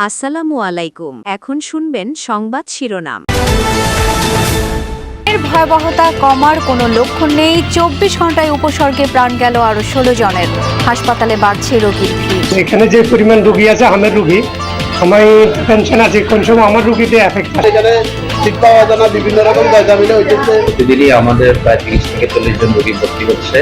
আসসালামু আলাইকুম। এখন শুনবেন সংবাদ শিরোনাম। এর ভয়াবহতা কমার কোনো লক্ষণ নেই। 24 ঘন্টায় উপসর্গে প্রাণ গেল আরো 16 জনের। হাসপাতালে বাড়ছে রোগীর ভিড়। এখানে যে পরিমাণ রোগী আছে, আমের রোগী, আমি টেনশন আছে কোন সময় আমার রোগীতে এফেক্ট আছে। এখানে সিট পাওয়া যায় না, বিভিন্ন রকম জায়গা হইতেছে। প্রতিদিনই আমাদের প্রায় 30 থেকে 40 জন রোগী ভর্তি হচ্ছে।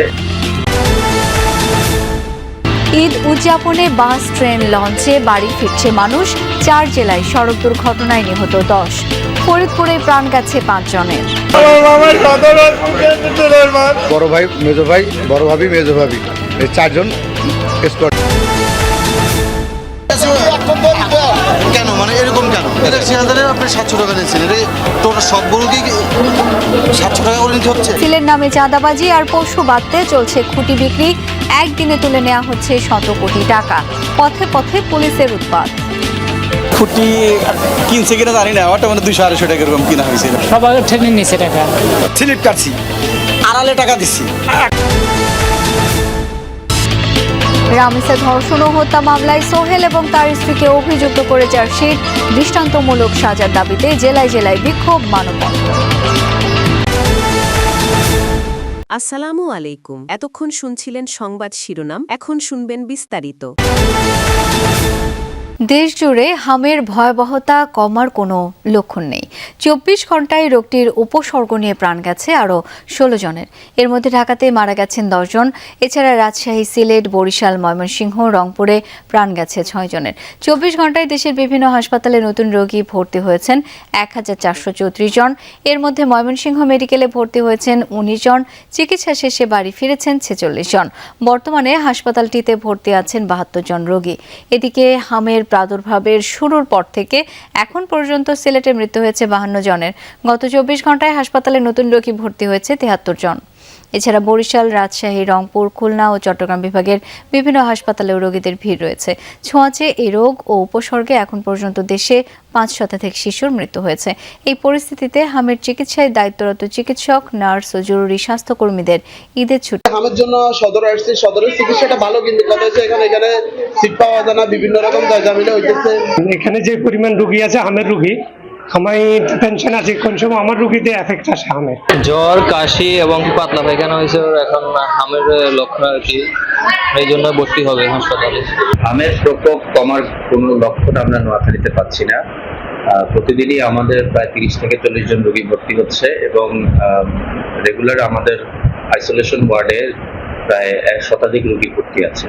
ঈদ উদযাপনে বাস, ট্রেন, লঞ্চে বাড়ি ফিরছে মানুষ। 4 জেলায় সড়ক দুর্ঘটনায় নিহত 10। ফরিদপুরে প্রাণ গেছে 5 জনের। বড় ভাই, মেজো ভাই, বড় ভাবি, মেজো ভাবি, এই 4 জন স্পট। কেন মানে এরকম কেন? এটা 6000 আপনি 700 টাকা দিচ্ছেন, তোর সবগুলো কি 700 টাকা করে নিতে হচ্ছে? সিলের নামে চাঁদাবাজি আর পশু বাঁধতে চলছে খুঁটি বিক্রি। একদিনে তুলে নেওয়া হচ্ছে 100 কোটি টাকা। পথে পথে পুলিশের উৎপাত। খুঁটি কিনছে কিনা জানি না, ওটা মানে 200-250 টাকা এরকম কিনা হয়েছিল। সবাই ট্রেনে নিচে টাকা স্লিপ কাটছি, আড়ালে টাকা দিচ্ছি। রামিসা ধর্ষণ ও হত্যা মামলায় সোহেল এবং তার স্ত্রীকে অভিযুক্ত করে চার্জশিট। দৃষ্টান্তমূলক সাজার দাবিতে জেলায় জেলায় বিক্ষোভ, মানববন্ধন। আসসালামু আলাইকুম। এতক্ষণ শুনছিলেন সংবাদ শিরোনাম, এখন শুনবেন বিস্তারিত। দেশ জুড়ে হামের ভয়াবহতা কমার কোনো লক্ষণ নেই। 24 ঘন্টায় রোগটির উপসর্গ নিয়ে প্রাণ গেছে আরও 16 জনের। এর মধ্যে ঢাকাতে মারা গেছেন 10 জন। এছাড়া রাজশাহী, সিলেট, বরিশাল, ময়মনসিংহ, রংপুরে প্রাণ গেছে 6 জনের। 24 ঘন্টায় দেশের বিভিন্ন হাসপাতালে নতুন রোগী ভর্তি হয়েছেন 1434 জন। এর মধ্যে ময়মনসিংহ মেডিকেলে ভর্তি হয়েছেন 19 জন। চিকিৎসা শেষে বাড়ি ফিরেছেন 46 জন। বর্তমানে হাসপাতালটিতে ভর্তি আছেন 72 জন রোগী। এদিকে হামের প্রাদুর্ভাবের শুরুর পর থেকে এখন পর্যন্ত সিলেটে মৃত্যু হয়েছে 52 জনের। গত 24 ঘন্টায় হাসপাতালে নতুন রোগী ভর্তি হয়েছে 73 জন। এছাড়া বরিশাল, রাজশাহী, রংপুর, খুলনা ও চট্টগ্রাম বিভাগের বিভিন্ন হাসপাতালেও রোগীদের ভিড় রয়েছে। ছোঁয়াচে এই রোগ ও উপসর্গে এখন পর্যন্ত দেশে 5 শতাধিক শিশুর মৃত্যু হয়েছে। এই পরিস্থিতিতে হামের চিকিৎসায় দায়িত্বরত চিকিৎসক, নার্স ও জরুরি স্বাস্থ্যকর্মীদের ঈদের ছুটি। হামের জন্য সদর আসছে, সদরের চিকিৎসাটা ভালো, কিন্তু কথা হচ্ছে এখানে সিট পাওয়া যায় না, বিভিন্ন রকম জায়গা হইতেছে। এখানে যে পরিমাণ রোগী আছে, আমের রোগী, আমি টেনশন আছে কোন সময় আমার রোগীতে এফেক্ট আছে। আমের জ্বর, কাশি এবং পাতলা পায়খানা হয়েছে, এখন হামের লক্ষণ আর কি, এই জন্য ভর্তি হবে হাসপাতালে। আমের প্রকোপ কমার কোনো লক্ষণ আমরা নোয়াখালীতে পাচ্ছি না। প্রতিদিনই আমাদের প্রায় 30 থেকে 40 জন রোগী ভর্তি হচ্ছে এবং রেগুলার আমাদের আইসোলেশন ওয়ার্ডে প্রায় 1 শতাধিক রোগী ভর্তি আছে।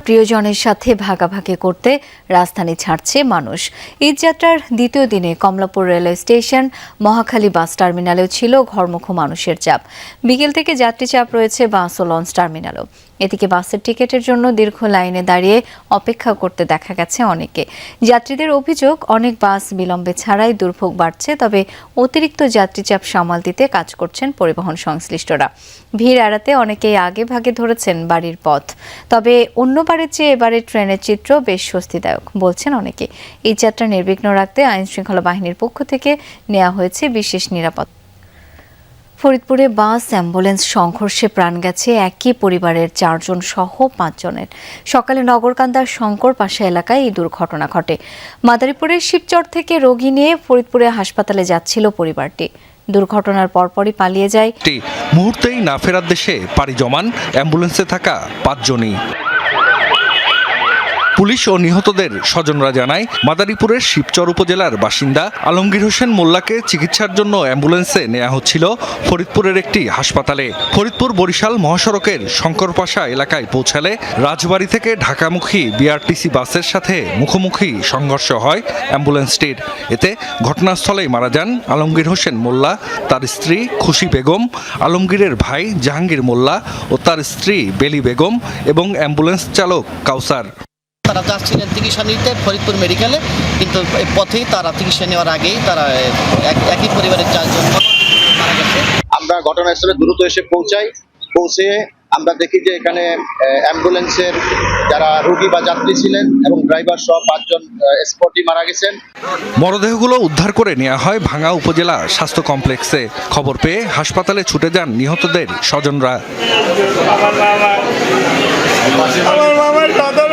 প্রিয়জনের সাথে ভাগাভাগি করতে রাজধানী ছাড়ছে মানুষ। ঈদযাত্রার দ্বিতীয় দিনে কমলাপুর রেলওয়ে স্টেশন, মহাখালী বাস টার্মিনালেও ছিল ঘরমুখো মানুষের চাপ। বিকেল থেকে যাত্রী চাপ রয়েছে বাস ও লঞ্চ টার্মিনালেও। এদিকে বাসের টিকিটের জন্য দীর্ঘ লাইনে দাঁড়িয়ে অপেক্ষা করতে দেখা গেছে অনেকে। যাত্রীদের অভিযোগ, অনেক বাস বিলম্বে ছাড়াই দুর্ভোগ বাড়ছে। তবে অতিরিক্ত যাত্রী চাপ সামাল দিতে কাজ করছেন পরিবহন সংশ্লিষ্টরা। ভিড় এড়াতে অনেকেই আগে ভাগে ধরেছেন বাড়ির পথ। তবে অন্যবারের চেয়ে এবারে ট্রেনের চিত্র বেশ স্বস্তিদায়ক বলছেন অনেকে। এই যাত্রা নির্বিঘ্ন রাখতে আইনশৃঙ্খলা বাহিনীর পক্ষ থেকে নেওয়া হয়েছে বিশেষ নিরাপত্তা। ফরিদপুরে বাস অ্যাম্বুলেন্স সংঘর্ষে প্রাণ গেছে একই পরিবারের 4 জন সহ 5 জনের। সকালে নগরকান্দার শঙ্কর পাশা এলাকায় এই দুর্ঘটনা ঘটে। মাদারীপুরের শিবচর থেকে রোগী নিয়ে ফরিদপুরে হাসপাতালে যাচ্ছিল পরিবারটি। দুর্ঘটনার পরপরই পালিয়ে যায়। মুহূর্তেই না ফেরার দেশে পাড়ি জমান অ্যাম্বুলেন্সে থাকা 5 জনই। পুলিশ ও নিহতদের স্বজনরা জানায়, মাদারীপুরের শিবচর উপজেলার বাসিন্দা আলমগীর হোসেন মোল্লাকে চিকিৎসার জন্য অ্যাম্বুলেন্সে নেওয়া হচ্ছিল ফরিদপুরের একটি হাসপাতালে। ফরিদপুর বরিশাল মহাসড়কের শঙ্করপাশা এলাকায় পৌঁছালে রাজবাড়ী থেকে ঢাকামুখী বিআরটিসি বাসের সাথে মুখোমুখি সংঘর্ষ হয় অ্যাম্বুলেন্সটির। এতে ঘটনাস্থলেই মারা যান আলমগীর হোসেন মোল্লা, তার স্ত্রী খুশি বেগম, আলমগীরের ভাই জাহাঙ্গীর মোল্লা ও তার স্ত্রী বেলি বেগম এবং অ্যাম্বুলেন্স চালক কাউসার। তারা যাচ্ছিলেন চিকিৎসা নিতে ফরিদপুর মেডিকেলে, কিন্তু পথেই তারা চিকিৎসা নেওয়ার আগেই তারা একই পরিবারের 4 জন মারা গেছে। আমরা ঘটনাস্থলে দ্রুত এসে পৌঁছে আমরা দেখি যে এখানে অ্যাম্বুলেন্সের যারা রোগী বা যাত্রী ছিলেন এবং ড্রাইভার সহ 5 জন স্পটই মারা গেছেন। মরদেহগুলো উদ্ধার করে নেওয়া হয় ভাঙ্গা উপজেলা স্বাস্থ্য কমপ্লেক্সে। খবর পেয়ে হাসপাতালে ছুটে যান নিহতদের স্বজনরা। আমার মামার কথা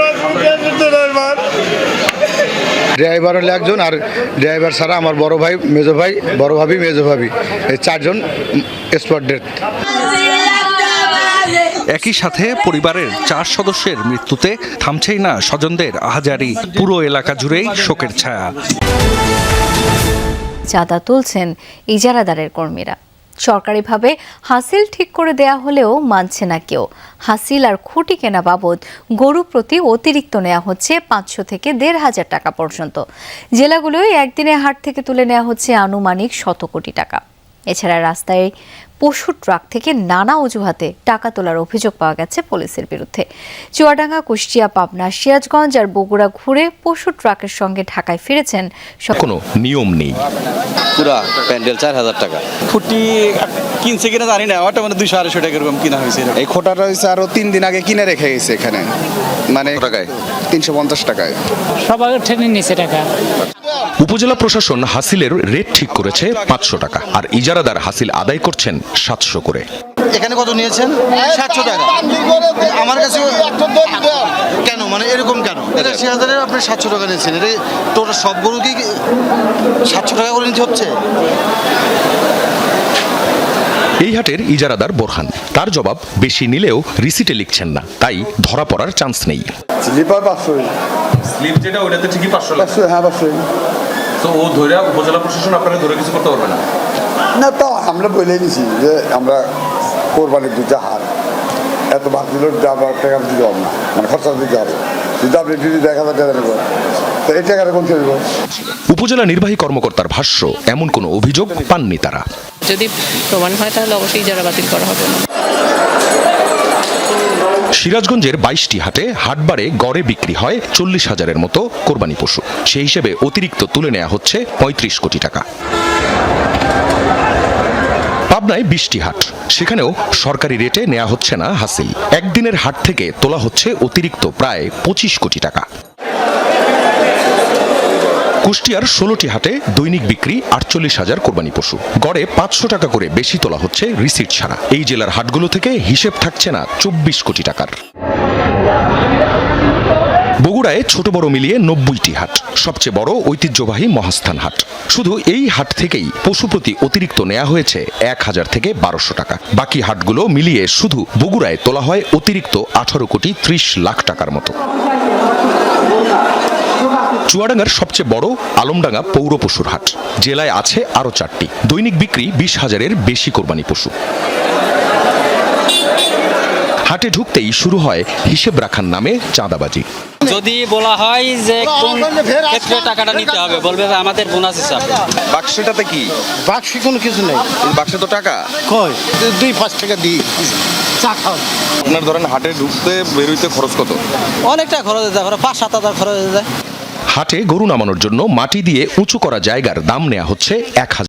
ড্রাইভার হলো একজন, আর ড্রাইভার ছাড়া আমার বড় ভাই, মেজো ভাই, বড় ভাবি, মেজো ভাবি, এই 4 জন স্পট ডেথ। একই সাথে পরিবারের 4 সদস্যের মৃত্যুতে থামছেই না স্বজনদের আহাজারি। পুরো এলাকা জুড়েই শোকের ছায়া। চাঁদা তুলছেন ইজারাদারের কর্মীরা। সরকারিভাবে হাসিল ঠিক করে দেয়া হলেও মানছে না কেউ। হাসিল আর খুঁটি কেনা বাবদ গরু প্রতি অতিরিক্ত নেওয়া হচ্ছে 500 থেকে 1,500 টাকা পর্যন্ত। জেলাগুলোয় একদিনে হাট থেকে তুলে নেওয়া হচ্ছে আনুমানিক 100 কোটি টাকা। এছাড়া রাস্তায় পশু ট্রাক থেকে নানা অজুহাতে টাকা তোলার অভিযোগ পাওয়া গেছে পুলিশের বিরুদ্ধে। চুয়াডাঙ্গা, কুষ্টিয়া, পাবনা, সিরাজগঞ্জ আর বগুড়া ঘুরে পশু ট্রাকের সঙ্গে ঢাকায় ফিরেছেন। কোনো নিয়ম নেই। পুরা প্যান্ডেল 4,000 টাকা। খুঁটি কিনছে কিনা জানি না, ওটা মানে 200-250 টাকা এরকম কিনা হয়েছে। এই খোটাটা হয়েছে আরো 3 দিন আগে কিনে রেখে গেছে এখানে, মানে টাকায় 350 টাকায়। সবাই ট্রেনে নিচে টাকা। উপজেলা প্রশাসন হাসিলের রেট ঠিক করেছে 500 টাকা, আর ইজারাদার হাসিল আদায় করছেন 700 করে। এখানে কত নিয়েছেন? 700 টাকা। আমার কাছে কেন, মানে এরকম কেন? 80,000 আপনি 700 টাকা নিয়েছেন, এটা টোটাল সব গরু কি 700 টাকা করে নিতে হচ্ছে? এই হাটের ইজারাদার বোরহান, তার জবাব বেশি নিলেও রিসিটে লিখছেন না, তাই ধরা পড়ার চান্স নেই। স্লিপার 500, স্লিপ যেটা ওটাতে ঠিকই 500 হ্যাঁ 500। তো ও ধরে উপজেলা প্রশাসন আপনারা ধরে কিছু করতে পারবে না? না, তো আমরা বলে দিছি যে আমরা কোরবানির দুটা হার এত ভাগ দিল, আবার টাকা দিতে হবে না, মানে খরচা দিতে হবে। যদি আপনি যদি 1,000 টাকা নেব, তো এই টাকাটা কোন দেব? উপজেলা নির্বাহী কর্মকর্তার ভাষ্য, এমন কোনো অভিযোগ পাননি তারা। যদি প্রমাণ হয় তাহলে অবশ্যই ইজারা বাতিল করা হবে না। সিরাজগঞ্জের 22টি হাটে হাটবারে গড়ে বিক্রি হয় 40,000-এর মতো কোরবানি পশু। সেই হিসেবে অতিরিক্ত তুলে নেওয়া হচ্ছে 35 কোটি টাকা। পাবনায় 20টি হাট, সেখানেও সরকারি রেটে নেওয়া হচ্ছে না হাসিল। একদিনের হাট থেকে তোলা হচ্ছে অতিরিক্ত প্রায় 25 কোটি টাকা। কুষ্টিয়ার 16টি হাটে দৈনিক বিক্রি 48,000 কোরবানি পশু। গড়ে 500 টাকা করে বেশি তোলা হচ্ছে রিসিট ছাড়া। এই জেলার হাটগুলো থেকে হিসেব থাকছে না 24 কোটি টাকার। বগুড়ায় ছোট বড় মিলিয়ে 90টি হাট, সবচেয়ে বড় ঐতিহ্যবাহী মহাস্থান হাট। শুধু এই হাট থেকেই পশু প্রতি অতিরিক্ত নেওয়া হয়েছে 1,000 থেকে 1200 টাকা। বাকি হাটগুলো মিলিয়ে শুধু বগুড়ায় তোলা হয় অতিরিক্ত 18 কোটি 30 লাখ টাকার মতো। চুয়াডাঙ্গার সবচেয়ে বড় আলমডাঙ্গা পৌর পশুর হাট, জেলায় আছে আরো 4টি। দৈনিক বিক্রি 20,000-এর বেশি কোরবানি পশু। হাটে ঢুকতেই শুরু হয় হিসেব রাখার নামে চাঁদাবাজি। যদি বলা হয় যে কোন ক্ষেত্রে টাকাটা নিতে হবে, বলবে যে আমাদের বোনাস হিসাব। বাক্সটাতে কি? বাক্সে কোনো কিছু নেই। এই বাক্সে তো টাকা কই 2-5 টাকা দিই চা খাও। আপনার ধরেন হাটে ঢুকতে বেরোইতে খরচ কত? অনেকটা খরচ হয়ে যায়, 5-7 হাজার খরচ হয়ে যায়। হাটে গরু নামানোর জন্য মাটি দিয়ে উঁচু করা জায়গার দাম নেওয়া হচ্ছে 1,000